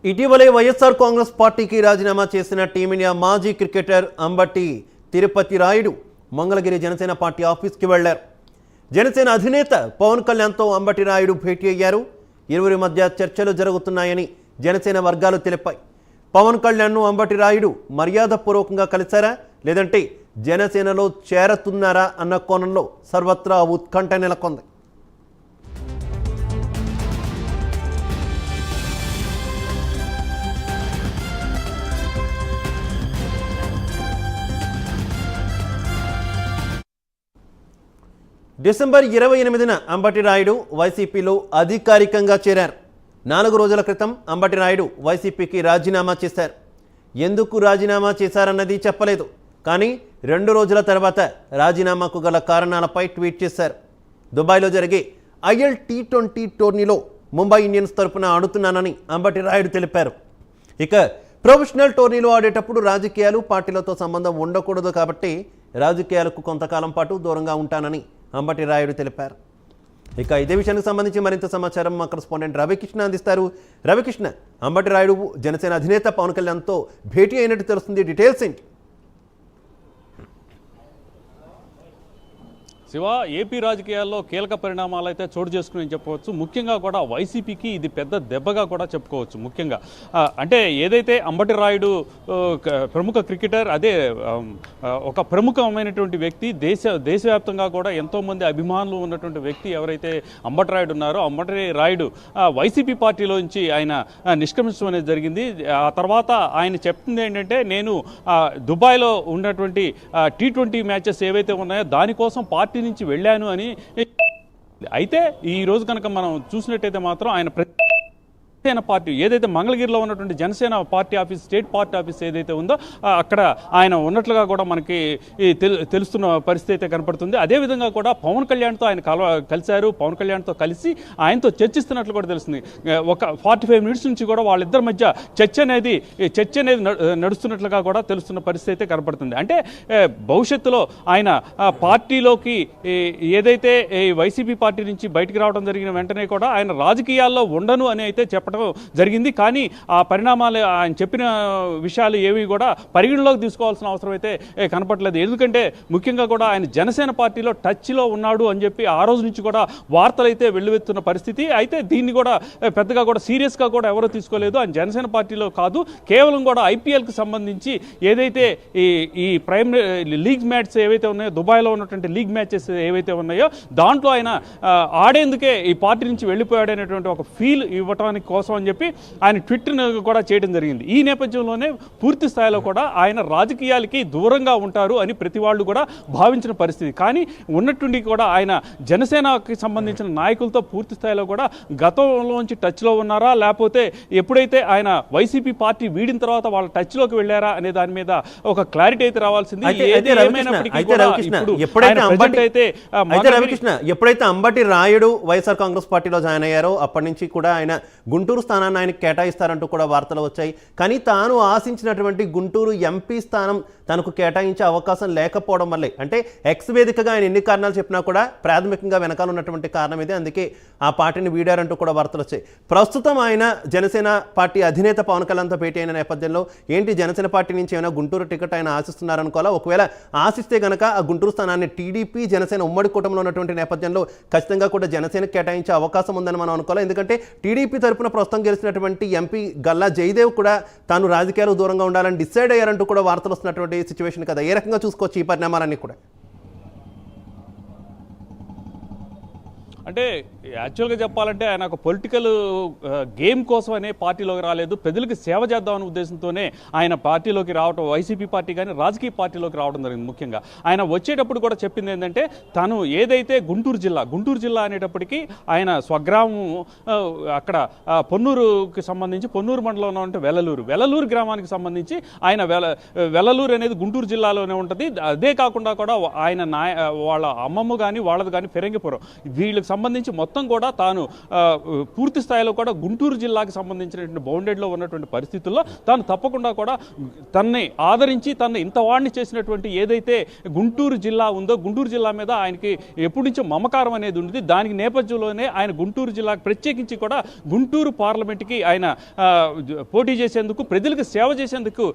ఇటీవలే వైఎస్ఆర్ కాంగ్రెస్ పార్టీకి రాజీనామా చేసిన టీమిండియా మాజీ క్రికెటర్ అంబటి తిరుపతి రాయుడు మంగళగిరి జనసేన పార్టీ ఆఫీస్కి వెళ్లారు. జనసేన అధినేత పవన్ కళ్యాణ్తో అంబటి రాయుడు భేటీ అయ్యారు. ఇరువురి మధ్య చర్చలు జరుగుతున్నాయని జనసేన వర్గాలు తెలిపాయి. పవన్ కళ్యాణ్ను అంబటి రాయుడు మర్యాదపూర్వకంగా కలిశారా లేదంటే జనసేనలో చేరతున్నారా అన్న కోణంలో సర్వత్రా ఉత్కంఠ నెలకొంది. డిసెంబర్ 28న అంబటి రాయుడు వైసీపీలో అధికారికంగా చేరారు. 4 రోజుల క్రితం అంబటి రాయుడు వైసీపీకి రాజీనామా చేశారు. ఎందుకు రాజీనామా చేశారన్నది చెప్పలేదు. కానీ 2 రోజుల తర్వాత రాజీనామాకు గల కారణాలపై ట్వీట్ చేశారు. దుబాయ్లో జరిగే IL T20 టోర్నీలో ముంబై ఇండియన్స్ తరపున ఆడుతున్నానని అంబటి రాయుడు తెలిపారు. ఇక ప్రొఫెషనల్ టోర్నీలో ఆడేటప్పుడు రాజకీయాలు పార్టీలతో సంబంధం ఉండకూడదు కాబట్టి రాజకీయాలకు కొంతకాలం పాటు దూరంగా ఉంటానని అంబటి రాయుడు తెలిపారు. ఇక ఇదే విషయానికి సంబంధించి మరింత సమాచారం మా కరెస్పాండెంట్ రవికృష్ణ అందిస్తారు. రవికృష్ణ, అంబటి రాయుడు జనసేన అధినేత పవన్ కళ్యాణ్తో భేటీ అయినట్టు తెలుస్తుంది. డీటెయిల్స్ ఏంటి? శివ, ఏపీ రాజకీయాల్లో కీలక పరిణామాలు అయితే చోటు చేసుకుని చెప్పవచ్చు. ముఖ్యంగా కూడా వైసీపీకి ఇది పెద్ద దెబ్బగా కూడా చెప్పుకోవచ్చు. ముఖ్యంగా అంటే ఏదైతే అంబటి రాయుడు ప్రముఖ క్రికెటర్, అదే ఒక ప్రముఖమైనటువంటి వ్యక్తి, దేశవ్యాప్తంగా కూడా ఎంతోమంది అభిమానులు ఉన్నటువంటి వ్యక్తి ఎవరైతే అంబటి రాయుడు ఉన్నారో, అంబటి రాయుడు వైసీపీ పార్టీలోంచి ఆయన నిష్క్రమించడం అనేది జరిగింది. ఆ తర్వాత ఆయన చెప్తుంది ఏంటంటే, నేను దుబాయ్లో ఉన్నటువంటి T20 మ్యాచెస్ ఏవైతే ఉన్నాయో దానికోసం పార్టీ నుంచి వెళ్ళాను అని. అయితే ఈ రోజు కనుక మనం చూసినట్టయితే మాత్రం ఆయన జనసేన పార్టీ ఏదైతే మంగళగిరిలో ఉన్నటువంటి Janasena party office, state party office ఏదైతే ఉందో అక్కడ ఆయన ఉన్నట్లుగా కూడా మనకి తెలుస్తున్న పరిస్థితి అయితే కనపడుతుంది. అదేవిధంగా కూడా పవన్ కళ్యాణ్తో ఆయన కలిశారు. పవన్ కళ్యాణ్తో కలిసి ఆయనతో చర్చిస్తున్నట్లు కూడా తెలుస్తుంది. ఒక 45 మినిట్స్ నుంచి కూడా వాళ్ళిద్దరి మధ్య చర్చ అనేది నడుస్తున్నట్లుగా కూడా తెలుస్తున్న పరిస్థితి అయితే కనపడుతుంది. అంటే భవిష్యత్తులో ఆయన పార్టీలోకి ఏదైతే వైసీపీ పార్టీ నుంచి బయటికి రావడం జరిగిన వెంటనే కూడా ఆయన రాజకీయాల్లో ఉండను అని అయితే చెప్పడం జరిగింది. కానీ ఆ పరిణామాలు, ఆయన చెప్పిన విషయాలు ఏవి కూడా పరిగణలోకి తీసుకోవాల్సిన అవసరం అయితే కనపడలేదు. ఎందుకంటే ముఖ్యంగా కూడా ఆయన జనసేన పార్టీలో టచ్లో ఉన్నాడు అని చెప్పి ఆ రోజు నుంచి కూడా వార్తలు అయితే వెల్లువెత్తున్న పరిస్థితి. అయితే దీన్ని కూడా పెద్దగా కూడా సీరియస్గా కూడా ఎవరో తీసుకోలేదు. ఆయన జనసేన పార్టీలో కాదు, కేవలం కూడా IPLకి సంబంధించి ఏదైతే ఈ ప్రైమ్ లీగ్ మ్యాచెస్ ఏవైతే ఉన్నాయో, దుబాయ్లో ఉన్నటువంటి లీగ్ మ్యాచెస్ ఏవైతే ఉన్నాయో దాంట్లో ఆయన ఆడేందుకే ఈ పార్టీ నుంచి వెళ్ళిపోయాడనేటువంటి ఒక ఫీల్ ఇవ్వడానికి కోసం అని చెప్పి ఆయన ట్విట్టర్ కూడా చేయడం జరిగింది. ఈ నేపథ్యంలోనే పూర్తి స్థాయిలో కూడా ఆయన రాజకీయాలకి దూరంగా ఉంటారు అని ప్రతి వాళ్ళు కూడా భావించిన పరిస్థితి. కానీ ఉన్నట్టుండి కూడా ఆయన జనసేనకి సంబంధించిన నాయకులతో పూర్తి స్థాయిలో కూడా గతంలోంచి టచ్లో ఉన్నారా, లేకపోతే ఎప్పుడైతే ఆయన వైసీపీ పార్టీ వీడిన తర్వాత వాళ్ళ టచ్లోకి వెళ్ళారా అనే దాని మీద ఒక క్లారిటీ అయితే రావాల్సింది. ఎప్పుడైతే అంబటి రాయుడు వైఎస్ఆర్ కాంగ్రెస్ పార్టీలో జాయిన్ అయ్యారో అప్పటి నుంచి కూడా ఆయన గుంటూరు స్థానాన్ని ఆయనకు కేటాయిస్తారంటూ కూడా వార్తలు వచ్చాయి. కానీ తాను ఆశించినటువంటి గుంటూరు MP స్థానం తనకు కేటాయించే అవకాశం లేకపోవడం వల్లే, అంటే ఎక్స్ వేదికగా ఆయన ఎన్ని కారణాలు చెప్పినా కూడా ప్రాథమికంగా వెనకాల ఉన్నటువంటి కారణం ఇదే. అందుకే ఆ పార్టీని వీడారంటూ కూడా వార్తలు వచ్చాయి. ప్రస్తుతం ఆయన జనసేన పార్టీ అధినేత పవన్ కళ్యాణ్తో భేటీ అయిన నేపథ్యంలో ఏంటి, జనసేన పార్టీ నుంచి ఏమైనా గుంటూరు టికెట్ ఆయన ఆశిస్తున్నారనుకోవాలా? ఒకవేళ ఆశిస్తే గనక ఆ గుంటూరు స్థానాన్ని TDP జనసేన ఉమ్మడి కూటమిలో ఉన్నటువంటి నేపథ్యంలో ఖచ్చితంగా కూడా జనసేనకు కేటాయించే అవకాశం ఉందని మనం అనుకోవాలి. ఎందుకంటే TDP తరపున ప్రస్తుతం గెలిచినటువంటి MP గల్లా జయదేవ్ కూడా తాను రాజకీయాలకు దూరంగా ఉండాలని డిసైడ్ అయ్యారంటూ కూడా వార్తలు వస్తున్నటువంటి సిచ్యువేషన్ కదా. ఏ రకంగా చూసుకోవచ్చు ఈ పరిణామాలన్నీ కూడా? అంటే యాక్చువల్గా చెప్పాలంటే ఆయన ఒక పొలిటికల్ గేమ్ కోసం అనే పార్టీలోకి రాలేదు, ప్రజలకు సేవ చేద్దామనే ఉద్దేశంతోనే ఆయన పార్టీలోకి రావడం, వైసీపీ పార్టీ కానీ రాజకీయ పార్టీలోకి రావడం జరిగింది. ముఖ్యంగా ఆయన వచ్చేటప్పుడు కూడా చెప్పింది ఏంటంటే, తను ఏదైతే గుంటూరు జిల్లా అనేటప్పటికీ ఆయన స్వగ్రామం అక్కడ పొన్నూరుకి సంబంధించి, పొన్నూరు మండలంలో ఉంటే వెల్లలూరు గ్రామానికి సంబంధించి ఆయన వెల్లలూరు అనేది గుంటూరు జిల్లాలోనే ఉంటుంది. అదే కాకుండా కూడా ఆయన వాళ్ళ అమ్మమ్మ కానీ వాళ్ళది కానీ ఫిరంగిపురం, వీళ్ళకి సంబంధించి మొత్తం కూడా తాను పూర్తి స్థాయిలో కూడా గుంటూరు జిల్లాకి సంబంధించినటువంటి బౌండెడ్లో ఉన్నటువంటి పరిస్థితుల్లో తాను తప్పకుండా కూడా తనని ఆదరించి తనని ఇంత వాడిని చేసినటువంటి ఏదైతే గుంటూరు జిల్లా ఉందో గుంటూరు జిల్లా మీద ఆయనకి ఎప్పటి నుంచో మమకారం అనేది ఉంది. దానికి నేపథ్యంలోనే ఆయన గుంటూరు జిల్లాకు ప్రత్యేకించి కూడా గుంటూరు పార్లమెంట్కి ఆయన పోటీ చేసేందుకు ప్రజలకు సేవ చేసేందుకు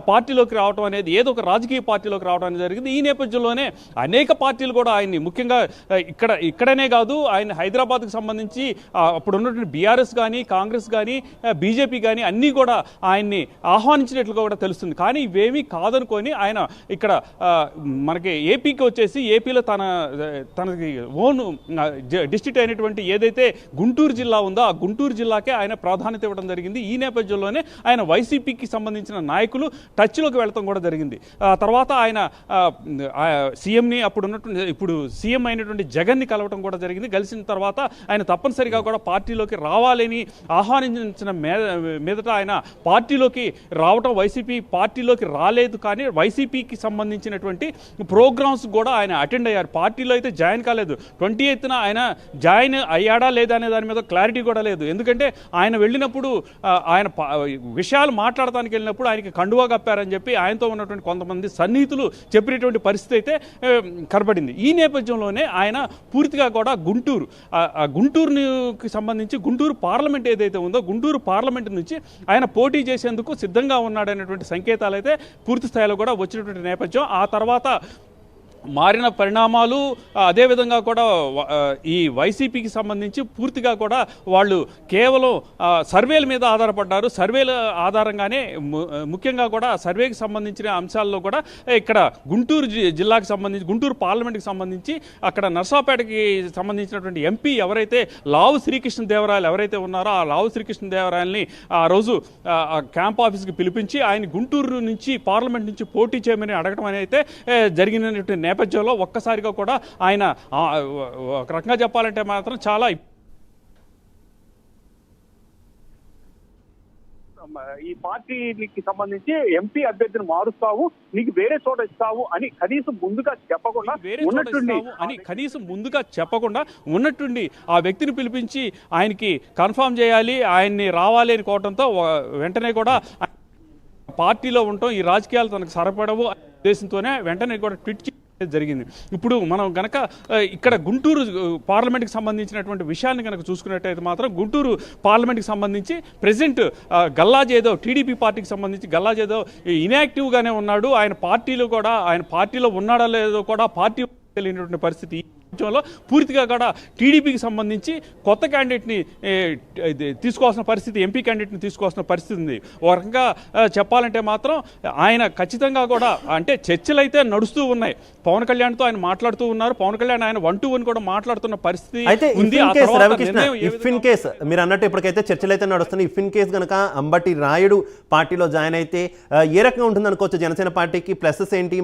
పార్టీలోకి రావడం అనేది ఏదో ఒక రాజకీయ పార్టీలోకి రావడం అనేది జరిగింది. ఈ నేపథ్యంలోనే అనేక పార్టీలు కూడా ఆయన్ని ముఖ్యంగా ఇక్కడనే కాదు ఆయన హైదరాబాద్కు సంబంధించి అప్పుడు ఉన్నటువంటి బీఆర్ఎస్ కానీ కాంగ్రెస్ కానీ బీజేపీ కానీ అన్నీ కూడా ఆయన్ని ఆహ్వానించినట్లుగా కూడా తెలుస్తుంది. కానీ ఇవేమీ కాదనుకొని ఆయన ఇక్కడ మనకి ఏపీకి వచ్చేసి ఏపీలో తనకి ఓన్ డిస్ట్రిక్ట్ అయినటువంటి ఏదైతే గుంటూరు జిల్లా ఉందో ఆ గుంటూరు జిల్లాకే ఆయన ప్రాధాన్యత ఇవ్వడం జరిగింది. ఈ నేపథ్యంలోనే ఆయన వైసీపీకి సంబంధించిన నాయకులు టచ్లోకి వెళ్తాం కూడా జరిగింది. తర్వాత ఆయన సీఎంని ఇప్పుడు సీఎం అయినటువంటి జగన్ని కలవటం కూడా జరిగింది. కలిసిన తర్వాత ఆయన తప్పనిసరిగా కూడా పార్టీలోకి రావాలని ఆహ్వానించిన మీదట ఆయన పార్టీలోకి రావటం వైసీపీ పార్టీలోకి రాలేదు. కానీ వైసీపీకి సంబంధించినటువంటి ప్రోగ్రామ్స్ కూడా ఆయన అటెండ్ అయ్యారు. పార్టీలో అయితే జాయిన్ కాలేదు. 28న ఆయన జాయిన్ అయ్యాడా లేదా అనే దాని మీద క్లారిటీ కూడా లేదు. ఎందుకంటే ఆయన వెళ్ళినప్పుడు ఆయన విషయాలు మాట్లాడటానికి వెళ్ళినప్పుడు ఆయనకి కండువా కప్పారని చెప్పి ఆయనతో ఉన్నటువంటి కొంతమంది సన్నిహితులు చెప్పినటువంటి పరిస్థితి అయితే కనబడింది. ఈ నేపథ్యంలోనే ఆయన పూర్తిగా కూడా గుంటూరుకి సంబంధించి గుంటూరు పార్లమెంట్ ఏదైతే ఉందో గుంటూరు పార్లమెంట్ నుంచి ఆయన పోటీ చేసేందుకు సిద్ధంగా ఉన్నాడనేటువంటి సంకేతాలు అయితే పూర్తి స్థాయిలో కూడా వచ్చినటువంటి నేపథ్యం. ఆ తర్వాత మారిన పరిణామాలు అదేవిధంగా కూడా ఈ వైసీపీకి సంబంధించి పూర్తిగా కూడా వాళ్ళు కేవలం సర్వేల మీద ఆధారపడ్డారు. సర్వేల ఆధారంగానే ముఖ్యంగా కూడా సర్వేకి సంబంధించిన అంశాల్లో కూడా ఇక్కడ గుంటూరు జిల్లాకు సంబంధించి గుంటూరు పార్లమెంట్కి సంబంధించి అక్కడ నర్సాపేటకి సంబంధించినటువంటి ఎంపీ ఎవరైతే లావు శ్రీకృష్ణదేవరాయలు ఎవరైతే ఉన్నారో ఆ లావు శ్రీకృష్ణదేవరాయల్ని ఆ రోజు క్యాంప్ ఆఫీస్కి పిలిపించి ఆయన గుంటూరు నుంచి పార్లమెంట్ నుంచి పోటీ చేయమని అడగడం అనేది జరిగినటువంటి నేపథ్యంలో ఒక్కసారిగా కూడా ఆయన ఒక రకంగా చెప్పాలంటే మాత్రం చాలా ఈ పార్టీకి సంబంధించి ఎంపీ అభ్యర్థిని మారుస్తావు, నీకు వేరే చోట ఇస్తావు అని కనీసం ముందుగా చెప్పకుండా ఉన్నట్టుండి ఆ వ్యక్తిని పిలిపించి ఆయనకి కన్ఫర్మ్ చేయాలి, ఆయన్ని రావాలి అనుకోవడంతో వెంటనే కూడా పార్టీలో ఉండటం ఈ రాజకీయాలు తనకు సరిపడవు ఉద్దేశంతోనే వెంటనే కూడా ట్వీట్ జరిగింది. ఇప్పుడు మనం గనక ఇక్కడ గుంటూరు పార్లమెంట్కి సంబంధించినటువంటి విషయాన్ని కనుక చూసుకున్నట్టయితే మాత్రం గుంటూరు పార్లమెంట్కి సంబంధించి ప్రెసిడెంట్ గల్లా జయదేవ్ టీడీపీ పార్టీకి సంబంధించి గల్లా జయదేవ్ ఇన్యాక్టివ్గానే ఉన్నాడు. ఆయన పార్టీలో ఉన్నాడో లేదో కూడా పార్టీ తెలియనటువంటి పరిస్థితి. పూర్తిగా కూడా టీడీపీకి సంబంధించి కొత్త క్యాండిడేట్ని తీసుకోవాల్సిన పరిస్థితి, ఎంపీ క్యాండిడేట్ని తీసుకోవాల్సిన పరిస్థితి ఉంది. ఒక రకంగా చెప్పాలంటే మాత్రం ఆయన ఖచ్చితంగా కూడా అంటే చర్చలు అయితే నడుస్తూ ఉన్నాయి. పవన్ కళ్యాణ్తో ఆయన మాట్లాడుతూ ఉన్నారు. పవన్ కళ్యాణ్ ఆయన 1-to-1 కూడా మాట్లాడుతున్న పరిస్థితి ఉంది. మీరు అన్నట్టు ఇప్పటికైతే చర్చలు అయితే నడుస్తున్నాయి. ఇఫ్ ఇన్ కేస్ కనుక అంబటి రాయుడు పార్టీలో జాయిన్ అయితే ఏ రకంగా ఉంటుంది అనుకోవచ్చు? జనసేన పార్టీకి ప్లసెస్ ఏంటి,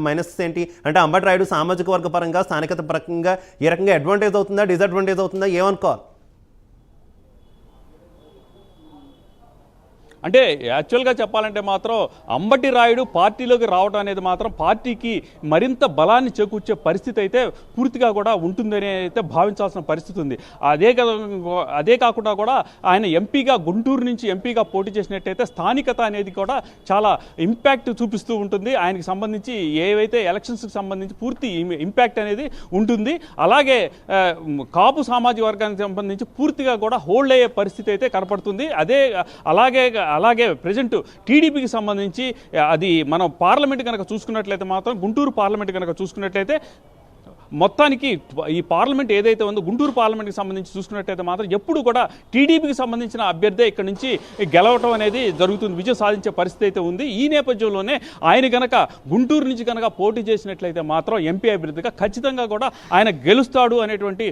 మైనస్ ఏంటి? అంటే అంబటి రాయుడు సామాజిక వర్గ పరంగా స్థానికత పరంగా ఏ రకంగా అడ్వాంటేజ్ అవుతుందా, డిసడ్వాంటేజ్ అవుతుందా, ఏమనుకోవాలి? అంటే యాక్చువల్గా చెప్పాలంటే మాత్రం అంబటి రాయుడు పార్టీలోకి రావడం అనేది మాత్రం పార్టీకి మరింత బలాన్ని చేకూర్చే పరిస్థితి అయితే పూర్తిగా కూడా ఉంటుందని అయితే భావించాల్సిన పరిస్థితి ఉంది. అదే కాకుండా కూడా ఆయన ఎంపీగా గుంటూరు నుంచి ఎంపీగా పోటీ చేసినట్టయితే స్థానికత అనేది కూడా చాలా ఇంపాక్ట్ చూపిస్తూ ఉంటుంది. ఆయనకి సంబంధించి ఏవైతే ఎలక్షన్స్కి సంబంధించి పూర్తి ఇంపాక్ట్ అనేది ఉంటుంది. అలాగే కాపు సామాజిక వర్గానికి సంబంధించి పూర్తిగా కూడా హోల్డ్ అయ్యే పరిస్థితి అయితే కనపడుతుంది. అలాగే ప్రజెంట్ టీడీపీకి సంబంధించి అది మనం పార్లమెంట్ కనుక చూసుకున్నట్లయితే మాత్రం గుంటూరు పార్లమెంట్ కనుక చూసుకున్నట్లయితే మొత్తానికి ఈ పార్లమెంట్ ఏదైతే ఉందో గుంటూరు పార్లమెంట్కి సంబంధించి చూసుకున్నట్టయితే మాత్రం ఎప్పుడు కూడా టీడీపీకి సంబంధించిన అభ్యర్థి ఇక్కడ నుంచి గెలవటం అనేది జరుగుతుంది, విజయం సాధించే పరిస్థితి అయితే ఉంది. ఈ నేపథ్యంలోనే ఆయన కనుక గుంటూరు నుంచి కనుక పోటీ చేసినట్లయితే మాత్రం ఎంపీ అభ్యర్థిగా ఖచ్చితంగా కూడా ఆయన గెలుస్తాడు అనేటువంటి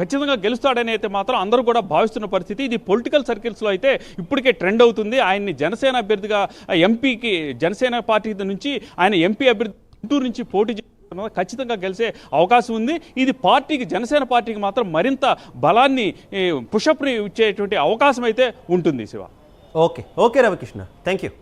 ఖచ్చితంగా గెలుస్తాడని అయితే మాత్రం అందరూ కూడా భావిస్తున్న పరిస్థితి. ఇది పొలిటికల్ సర్కిల్స్లో అయితే ఇప్పటికే ట్రెండ్ అవుతుంది. ఆయన్ని జనసేన అభ్యర్థిగా ఎంపీకి జనసేన పార్టీ నుంచి ఆయన ఎంపీ అభ్యర్థి గుంటూరు నుంచి పోటీ ఖచ్చితంగా గెలిచే అవకాశం ఉంది. ఇది పార్టీకి జనసేన పార్టీకి మాత్రం మరింత బలాన్ని పుషప్ని ఇచ్చేటువంటి అవకాశం అయితే ఉంటుంది. Shiva okay Ravikrishna, thank you.